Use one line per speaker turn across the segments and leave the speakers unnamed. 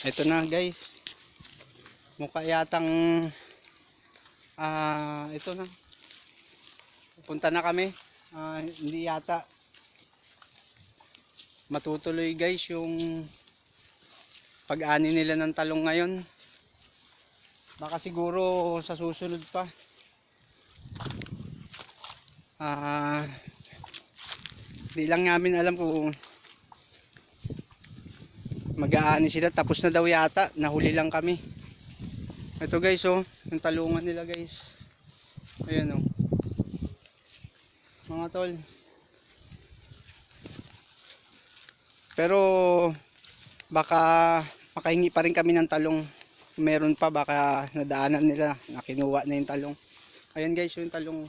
Ito na guys. Mukha yatang ito na. Punta na kami. Hindi yata matutuloy guys yung pag-ani nila ng talong ngayon. Baka siguro sa susunod pa. Di lang namin alam kung mag-aani sila. Tapos na daw yata. Nahuli lang kami. Ito guys oh. Yung talungan nila guys. Ayan oh. Mga tol. Pero baka makahingi pa rin kami ng talong. Meron pa, baka nadaanan nila, nakinuha na yung talong. Ayan guys, yung talong.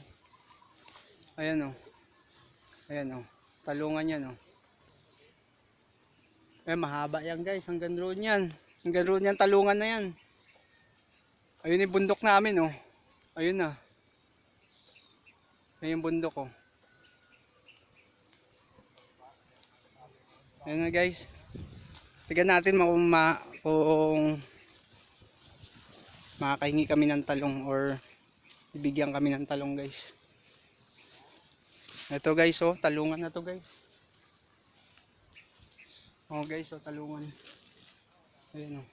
Ayan oh. Ayan oh. Talungan yan oh. Mahaba yan guys, hanggang roon yan. Hanggang roon yan, talungan na yan. Ayun yung bundok namin oh. Ayun na. Ayun yung bundok oh. Ayan na guys. Tignan natin kung makakahingi kami ng talong or ibigyan kami ng talong guys. Ito guys oh, talungan na to guys. Oh guys oh, talungan. Ayan oh.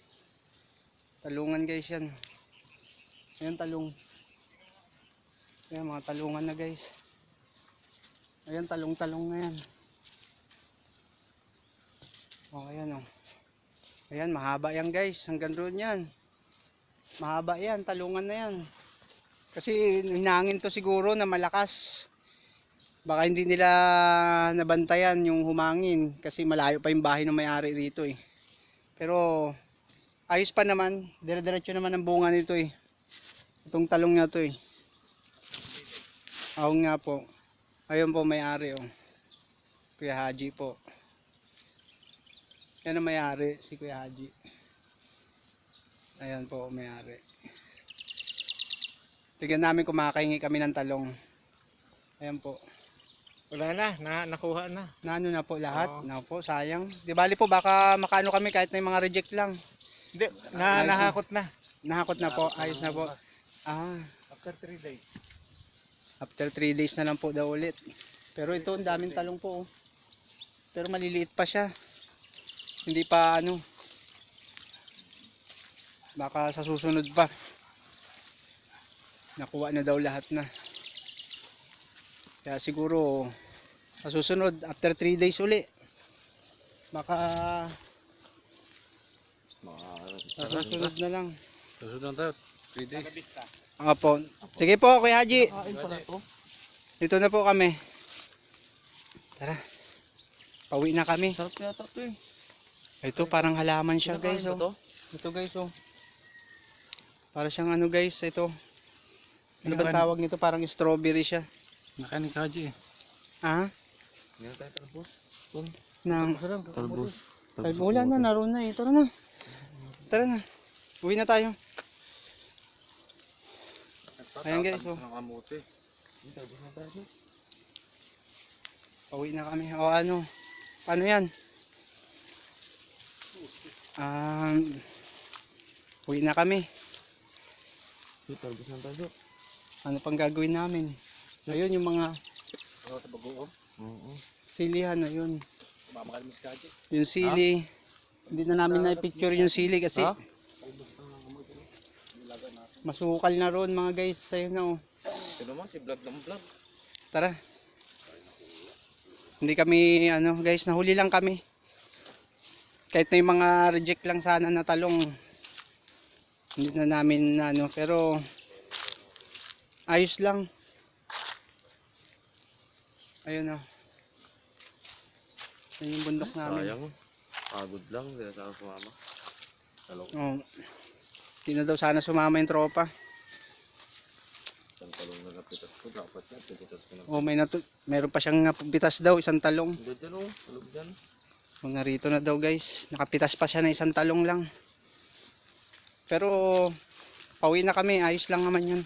Talungan guys yan. Ayan talong. Ayan mga talungan na guys. Ayan talong-talong na yan. Oh ayan oh. Ayan mahaba yan guys. Hanggang doon yan. Mahaba yan. Talungan na yan. Kasi hinangin to siguro na malakas. Baka hindi nila nabantayan yung humangin. Kasi malayo pa yung bahay ng may-ari rito eh. Pero ayos pa naman. Dire-diretso naman ang bunga nito eh. Itong talong na to eh. Oo nga po. Ayun po may-ari oh. Kuya Haji po. Yan ang may-ari, si Kuya Haji. Ayan po, may-ari. Tignan namin kung makakahingi kami ng talong. Ayan po.
Wala na, nakuha na.
Naano na po lahat? Naku po, sayang. Di bali po, baka makaano kami kahit na yung mga reject lang.
Hindi, nahakot na.
Nahakot na po, ayos na po.
After 3 days.
After 3 days na lang po daw ulit. Pero ito, ang daming talong po. Oh. Pero maliliit pa siya. Hindi pa ano. Baka sa susunod pa. Nakuha na daw lahat na. Kaya siguro sa susunod after 3 days uli. Baka sa susunod na lang.
Susunod na tayo. 3 days.
Po. Sige po, Kuya Haji. Dito na po kami. Tara. Pauwi na kami.
Sarap yata ito eh.
Ito parang halaman siya guys oh. Ito guys oh. Para siyang ano guys, ito. Ano ba tawag nito? Parang strawberry siya.
Nakain ni Haji eh. Ngayon tayo talbos. Talbos.
Ay, wala na, naroon na eh. Tara na. Tara na. Uwi na tayo. Ayan guys oh. Pauwi na kami. O ano? Paano yan? Uwi na kami. Ano pang gagawin namin? Ayun yung mga silihan na yun. Yung sili. Hindi na namin na-picture yung sili kasi masukal na ron mga guys. Ayun na oh.
Ito naman si vlog ng vlog.
Tara. Hindi kami ano guys, nahuli lang kami. Kahit na yung mga reject lang sana na talong. Hindi na namin ano, pero ayos lang. Ayun oh. Yan yung bundok namin.
Sayang. Pagod lang, hindi na sana sumama.
Oh. Hindi na daw sana sumama yung tropa.
Isang talong na napitas ko, dapat na, pitas ko na.
Oh, meron pa siyang pitas daw, isang talong.
Hindi dyan o, talog dyan.
Mga rito na daw guys, nakapitas pa siya na isang talong lang. Pero pauwi na kami, ayos lang naman yun.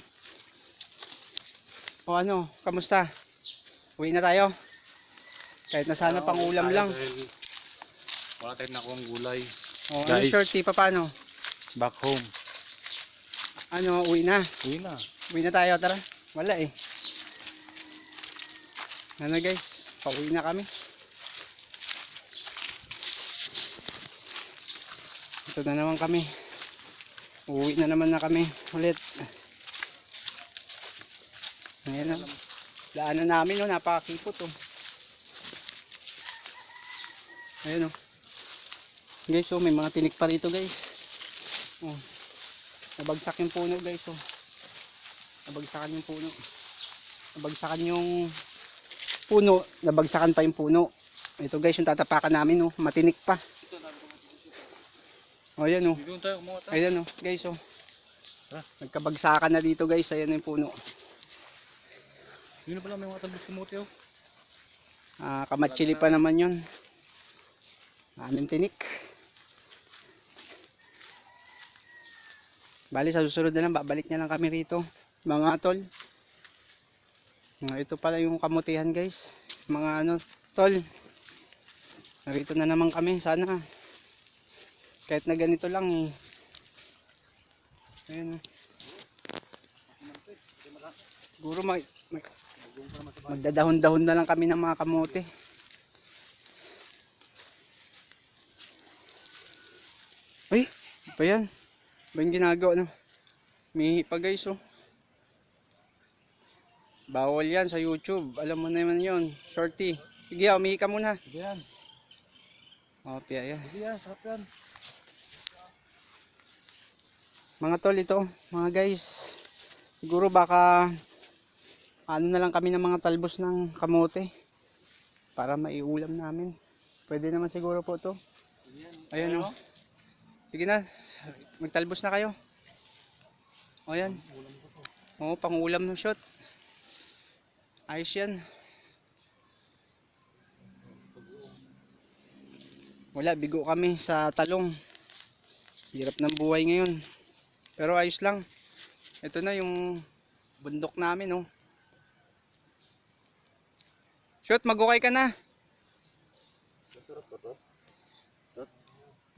O ano, kamusta? Uwi na tayo. Kahit na sana pang ulam lang.
Wala tayong nakuhang gulay.
O, ano
Guys.
shorty, paano?
Back home.
Ano, uwi na.
Uwi na.
Uwi na tayo, tara. Wala eh. Ano guys, pauwi na kami. Ito na naman kami. Uwi na naman na kami ulit. Ayan na. Daanan namin, oh, napakakipot oh. Ayan oh. Guys, oh, may mga tinik pa rito guys. Oh. Nabagsak yung puno guys oh. Nabagsakan yung puno. Nabagsakan yung puno, nabagsakan pa yung puno. Ito guys, yung tatapakan namin oh, matinik pa. Oh, ayan oh.
Doon tayo, mga tayo.
Ayan oh, guys oh.
Ha?
Nagkabagsakan na dito guys, ayan yung puno.
Yun na pala may mga talbos kamote oh.
Kamatsili pa naman yun. Aming tinik. Bali sa susunod na lang, babalik na lang kami rito mga tol. Ito pala yung kamutihan guys. Mga ano tol. Narito na naman kami, sana kahit na ganito lang eh. Ayan. Siguro magdadahon-dahon na lang kami ng mga kamote. Ay, ba yan? Ba yung ginagawa na? May pa guys oh. Bawal yan sa YouTube. Alam mo naman yun. Shorty. Sige, umihi ka muna.
Sige yan.
Oh, piya yan.
Sige yan, sarap yan.
Mga tol ito, mga guys. Siguro baka ano na lang kami ng mga talbos ng kamote para maiulam namin. Pwede naman siguro po to. Ayun oh. Sige na. Magtalbos na kayo. O yan. Oo, pangulam ng shot. Ayos yan. Wala, bigo kami sa talong. Hirap ng buhay ngayon. Pero ayos lang. Ito na yung bundok namin oh. Shoot, magukay ka na.
Masarap ba to?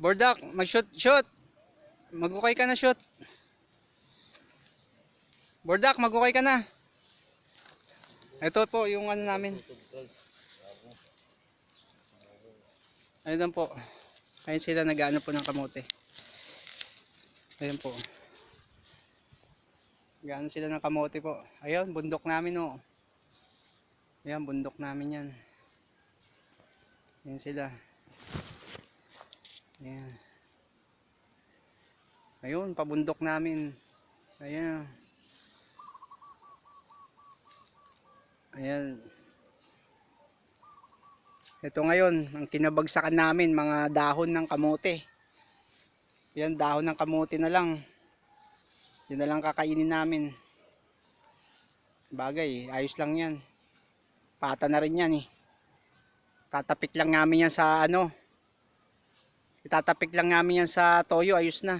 Bordak, mag-shoot, shoot. Magukay ka na, shoot. Bordak, magukay ka na. Ito po yung ano namin. Ayun po. Ayun sila nag-ano po ng kamote. Ayun po. Nag-ano sila ng kamote po. Ayun, bundok namin oh. Ayan, bundok namin yan. Ayan sila. Ayan. Ayun, pabundok namin. Ayan. Ayan. Ito ngayon, ang kinabagsakan namin, mga dahon ng kamote. Ayan, dahon ng kamote na lang. Yan na lang kakainin namin. Bagay, ayos lang yan. Pata na rin yan eh. Tatapik lang namin yan sa ano. Itatapik lang namin yan sa toyo, ayos na.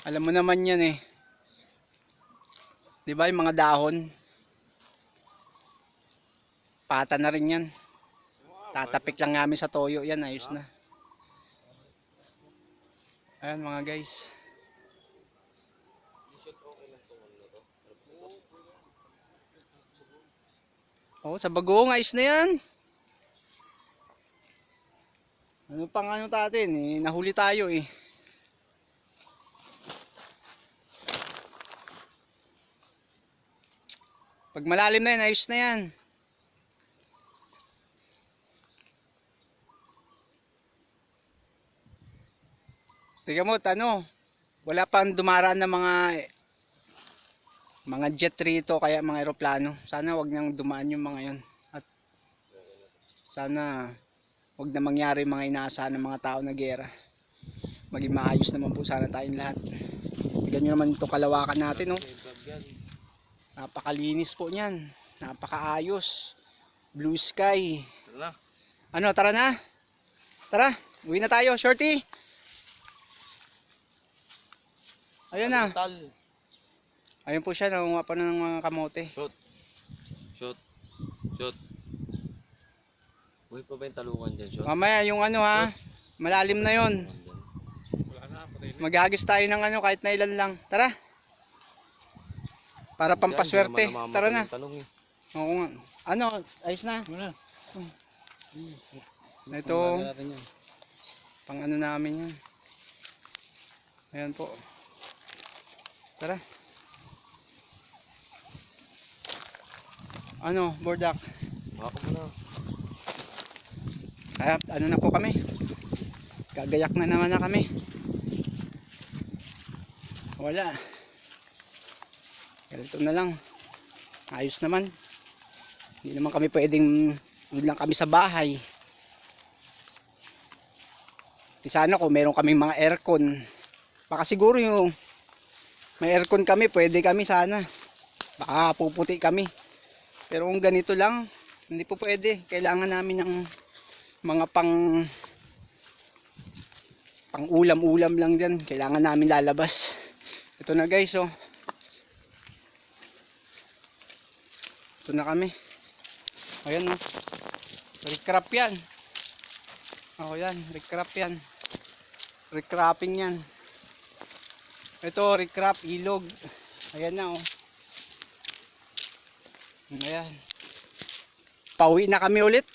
Alam mo naman yan eh. 'Di ba yung mga dahon? Pata na rin yan. Tatapik lang namin sa toyo, yan ayos na. Ayan mga guys. Oh, sa bagong ayos na yan. Ano pang ano natin eh, nahuli tayo eh. Pag malalim na yan, ayos na yan. Tingnan mo, ano, wala pang dumaraan na mga jet rito, kaya mga eroplano. Sana wag nang dumaan yung mga yon. At sana wag na mangyari mga inaasahan ng mga tao na gera. Maging maayos naman po sana tayong lahat. Tignan nyo naman itong kalawakan natin, no? Napakalinis po niyan. Napakaayos. Blue sky.
Tara.
Ano, tara na? Tara, uwi na tayo, shorty. Ayun na. Ayun po siya, nangunga pa na ng mga kamote.
Shoot. Shoot. Shoot. Buhay pa ba yung talungan dyan, Sean?
Mamaya yung ano ha, malalim na yon. Maghagis tayo ng ano kahit na ilan lang. Tara. Para pampaswerte. Tara na. Oo nga. Ano, ayos na.
Wala.
Ito, pang ano namin yan. Ayan po. Tara. Ano, Bordak?
Baka mo na.
Kaya ano na po kami. Gagayak na naman na kami. Wala. Ganito na lang. Ayos naman. Hindi naman kami pwedeng doon lang kami sa bahay. Di sana kung meron kaming mga aircon. Baka siguro yung may aircon kami, pwede kami sana. Baka puputi kami. Pero kung ganito lang, hindi po pwede. Kailangan namin ng mga pang ulam-ulam lang dyan. Kailangan namin lalabas. Ito na guys, oh. Ito na kami. Ayan, oh. Recrap yan. Oh, yan. Recrap yan. Recrapping yan. Ito, recrap, ilog. Ayan na, oh. Ayan. Pauwi na kami ulit.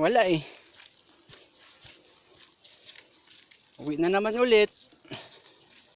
Wala eh. Uwi na naman ulit.